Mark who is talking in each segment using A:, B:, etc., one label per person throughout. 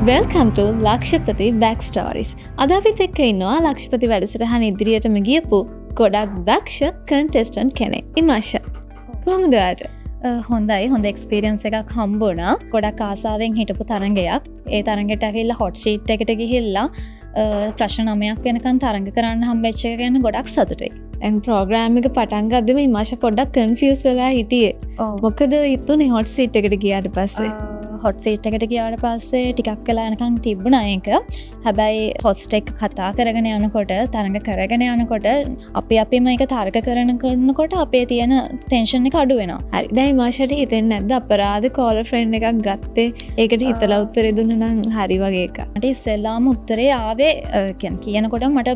A: Welcome to Lakshapathi Back Stories. අද අපිත් එක්ක ඉන්නවා ලක්ෂපති වැඩසටහන ඉදිරියටම ගියපු ගොඩක් දක්ෂ කන්ටෙස්ටන්ට් කෙනෙක්. ඉමාෂා. කොහොමද ඔයාට?
B: හොඳයි, හොඳ එක්ස්පීරියන්ස් එකක් හම්බ වුණා. ගොඩක් ආසාවෙන් හිටපු තරඟයක්. ඒ තරඟයට ඇවිල්ලා හොට් සීට් එකට ගිහිල්ලා ප්‍රශ්න 9ක් වෙනකන් තරඟ කරන්න හම්බෙච්ච එක ගැන ගොඩක් සතුටුයි.
A: දැන් ප්‍රෝග්‍රෑම් එක පටන් ගද්දිම ඉමාෂා පොඩ්ඩක් කන්ෆියුස් වෙලා හිටියේ. මොකද ඉතුනේ හොට් සීට් එකට ගියාට පස්සේ?
B: හොට් සීට් එකට ගියාට පස්සේ ටිකක් වෙලා යනකම් තිබුණා ඒක. හැබැයි හොස්ට් එක කතා කරගෙන යනකොට, තරඟ කරගෙන යනකොට අපිම ඒක තර්ක කරනකොට අපේ තියෙන ටෙන්ෂන් එක අඩු වෙනවා.
A: හරි. දැන් ඉමාෂාට හිතෙන්නේ නැද්ද අපරාධ කෝලර් ෆ්‍රෙන්ඩ් එකක් ගත්තේ? ඒකට හිතලා උත්තරේ දුන්නා නම් හරි වගේ එකක්.
B: මට ඉස්සෙල්ලාම උත්තරේ ආවේ කියනකොට මට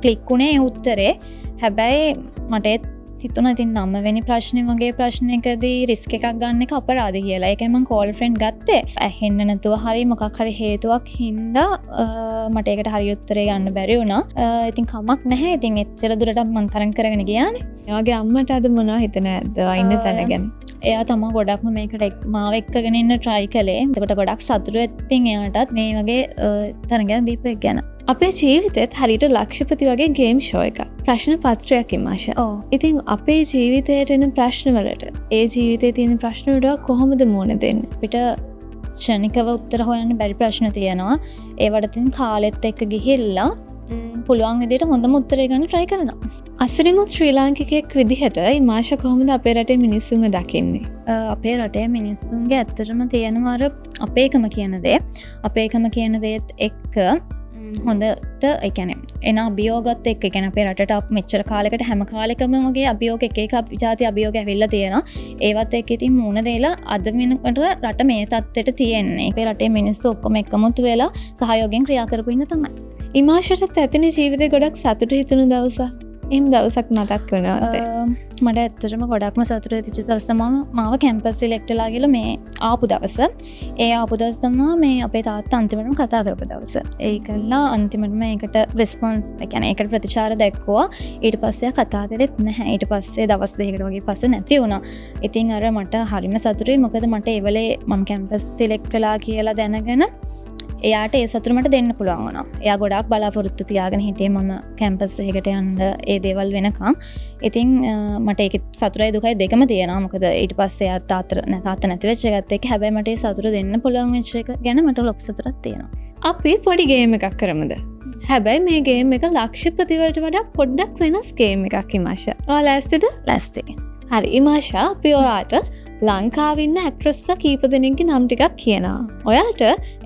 B: ක්ලික් වුණේ ඒ උත්තරේ. හැබැයි මට හිතුණා ඉතින් 9 වෙනි ප්‍රශ්නේ වගේ ප්‍රශ්නයකදී රිස්ක් එකක් ගන්න එක අපරාධ කියලා. ඒකයි මම කෝල් ෆ්‍රෙන්ඩ් ගත්තේ. ඇහෙන්න නැතුව හරි මොකක් හරි හේතුවක් හින්දා මට ඒකට හරි උත්තරේ ගන්න බැරි වුණා. ඉතින් කමක් නැහැ. ඉතින් එච්චර දුරට මම තරංග කරගෙන ගියානේ.
A: එයාගේ අම්මට අද මොනවද හිතන්නේ නැද්ද? ඉන්න තැන ගැන.
B: එයා තමයි ගොඩක්ම මේකට මාව එක්කගෙන ඉන්න try කළේ. එතකොට ගොඩක් සතුටු වෙත්තින් එයාටත් මේ වගේ තරඟයක් දීපු එක ගැන.
A: අපේ ජීවිතෙත් හරියට ලක්ෂපති වගේ ගේම් ෂෝ එකක්. ප්‍රශ්න පත්‍රයක් ඉමාෂා. ඉතින් අපේ ජීවිතයට එන ප්‍රශ්නවලට ඒ ජීවිතයේ තියෙන ප්‍රශ්න වලට කොහොමද මුහුණ දෙන්නේ?
B: අපිට ක්ෂණිකව උත්තර හොයන්න බැරි ප්‍රශ්න තියෙනවා. ඒවට තින් කාලෙත් එක්ක ගිහිල්ලා පුළුවන් විදිහට හොඳම උත්තරය ගන්න try කරනවා.
A: අසිරිමත් ශ්‍රී ලාංකිකයෙක් විදිහට ඉමාෂා කොහොමද අපේ රටේ මිනිස්සුන්ව දකින්නේ?
B: අපේ රටේ මිනිස්සුන්ගේ ඇත්තටම තියෙනවා අර අපේකම කියන දේ. අපේකම කියන දේත් එක්ක හොඳට ඒ කියන්නේ එන අභියෝගත් එක්ක ඒ කියන්නේ අපේ රටට මෙච්චර කාලයකට හැම කාලෙකම වගේ අභියෝග එක ජාති අභියෝග ඇවිල්ලා තියෙනවා. ඒවත් එක්ක ඉතින් මුණ දෙලා අද වෙනකොට රට මේ තත්ත්වයට තියෙන්නේ. අපේ රටේ මිනිස්සු ඔක්කොම එකමුතු වෙලා සහයෝගයෙන් ක්‍රියා කරපු ඉන්න තමයි.
A: ඉමාෂාට ඇතිනේ ජීවිතේ ගොඩක් සතුටු හිතුණු දවසක්. එහෙම දවසක් මතක් වෙනවද?
B: මට ඇත්තටම ගොඩක්ම සතුටු වෙච්ච දවස මාව කැම්පස් සිලෙක්ට් වෙලා ගිහලා මේ ආපු දවස. ඒ ආපු දවස් තමයි මේ අපේ තාත්තා අන්තිමටම කතා කරපු දවස. ඒකලා අන්තිමටම ඒකට රෙස්පොන්ස් ඒ කියන්නේ ඒකට ප්‍රතිචාර දැක්වුවා. ඊට පස්සේ කතා කරෙත් නැහැ. ඊට පස්සේ දවස් දෙකකට වගේ පස්සේ නැති වුණා. ඉතින් අර මට හරිම සතුටුයි. මොකද මට ඒ වෙලේ මම කැම්පස් සිලෙක්ට් වෙලා කියලා දැනගෙන එයාට ඒ සතුට මට දෙන්න පුළුවන් වුණා. එයා ගොඩාක් බලාපොරොත්තු තියාගෙන හිටියේ මම කැම්පස් එකකට යන්න ඒ දේවල් වෙනකම්. ඉතින් මට ඒකේ සතුටයි දුකයි දෙකම තියෙනවා. මොකද ඊට පස්සේ එයා තාත්තා නැති වෙච්ච එකත් එක්ක හැබැයි මට ඒ සතුට දෙන්න පුළුවන් වෙච්ච එක ගැන මට ලොකු සතුටක් තියෙනවා.
A: අපි පොඩි ගේම් එකක් කරමුද? හැබැයි මේ ගේම් එක ලක්ෂපති වලට වඩා පොඩ්ඩක් වෙනස් ගේම් එකක් ඉමාෂා. ඔයා ලෑස්තිද?
B: ලෑස්ති.
A: හරි ඉමාෂා අපි ඔයාට ලංකාවේ ඉන්න ඇක්ට්‍රස්ලා කීප දෙනෙක්ගේ නම් ටිකක් කියනවා. ඔයාට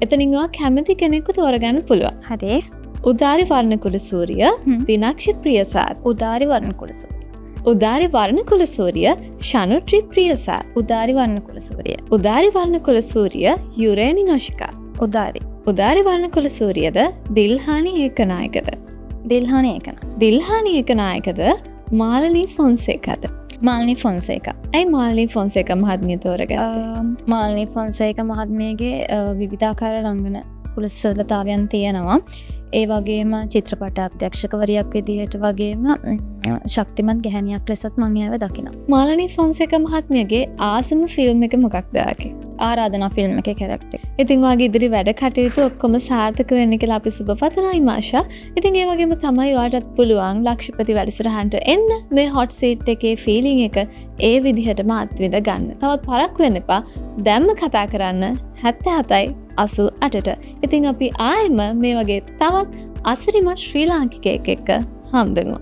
A: එතනින් ඔයා කැමති කෙනෙක්ව තෝරගන්න පුළුවන්.
B: හරි.
A: උදාරි වර්ණකුලසූරිය, දිනක්ෂි ප්‍රියසාද්.
B: උදාරි වර්ණකුලසූරිය.
A: උදාරි වර්ණකුලසූරිය, ශනුත්‍රි ප්‍රියසාද්.
B: උදාරි වර්ණකුලසූරිය.
A: උදාරි වර්ණකුලසූරිය, යුරේනි නොෂිකා.
B: උදාරි.
A: උදාරි වර්ණකුලසූරියද දිල්හානි ඒකනායකද?
B: දිල්හානි ඒකනායක.
A: දිල්හානි ඒකනායකද මාලනී ෆොන්සේකාද?
B: මාලනී ෆොන්සේකා.
A: ඇයි මාලනී ෆොන්සේකා මහත්මිය තෝරගත්තේ?
B: මාලනී ෆොන්සේකා මහත්මියගේ විවිධාකාර රංගන කුසලතාවයන් තියෙනවා. ඒ වගේම චිත්‍රපට අධ්‍යක්ෂකවරියක් විදිහට වගේම ශක්තිමත් ගැහැණියක් ලෙසත් මම එයාව දකිනවා.
A: මාලනී ෆොන්සේකා මහත්මියගේ ආසම ෆිල්ම් එක මොකක්ද ඔයාගේ?
B: ආරාධනා ෆිල්ම් එකේ කැරක්ටර්.
A: ඉතින් ඔයාගේ ඉදිරි වැඩ කටයුතු ඔක්කොම සාර්ථක වෙන්න කියලා අපි සුබ පතනවා ඉමාෂා. ඉතින් ඒ වගේම තමයි ඔයාටත් පුළුවන් ලක්ෂපති වැඩසටහනට එන්න මේ හොට් සීට් එකේ ෆීලිං එක ඒ විදිහටම අත්විඳ ගන්න. තවත් පරක් වෙන්න එපා. දැම්ම කතා කරන්න 77යි 88ට. ඉතින් අපි ආයෙම මේ වගේ තවත් අසිරිමත් ශ්‍රී ලාංකිකයෙක් එක්ක හම්බෙමු.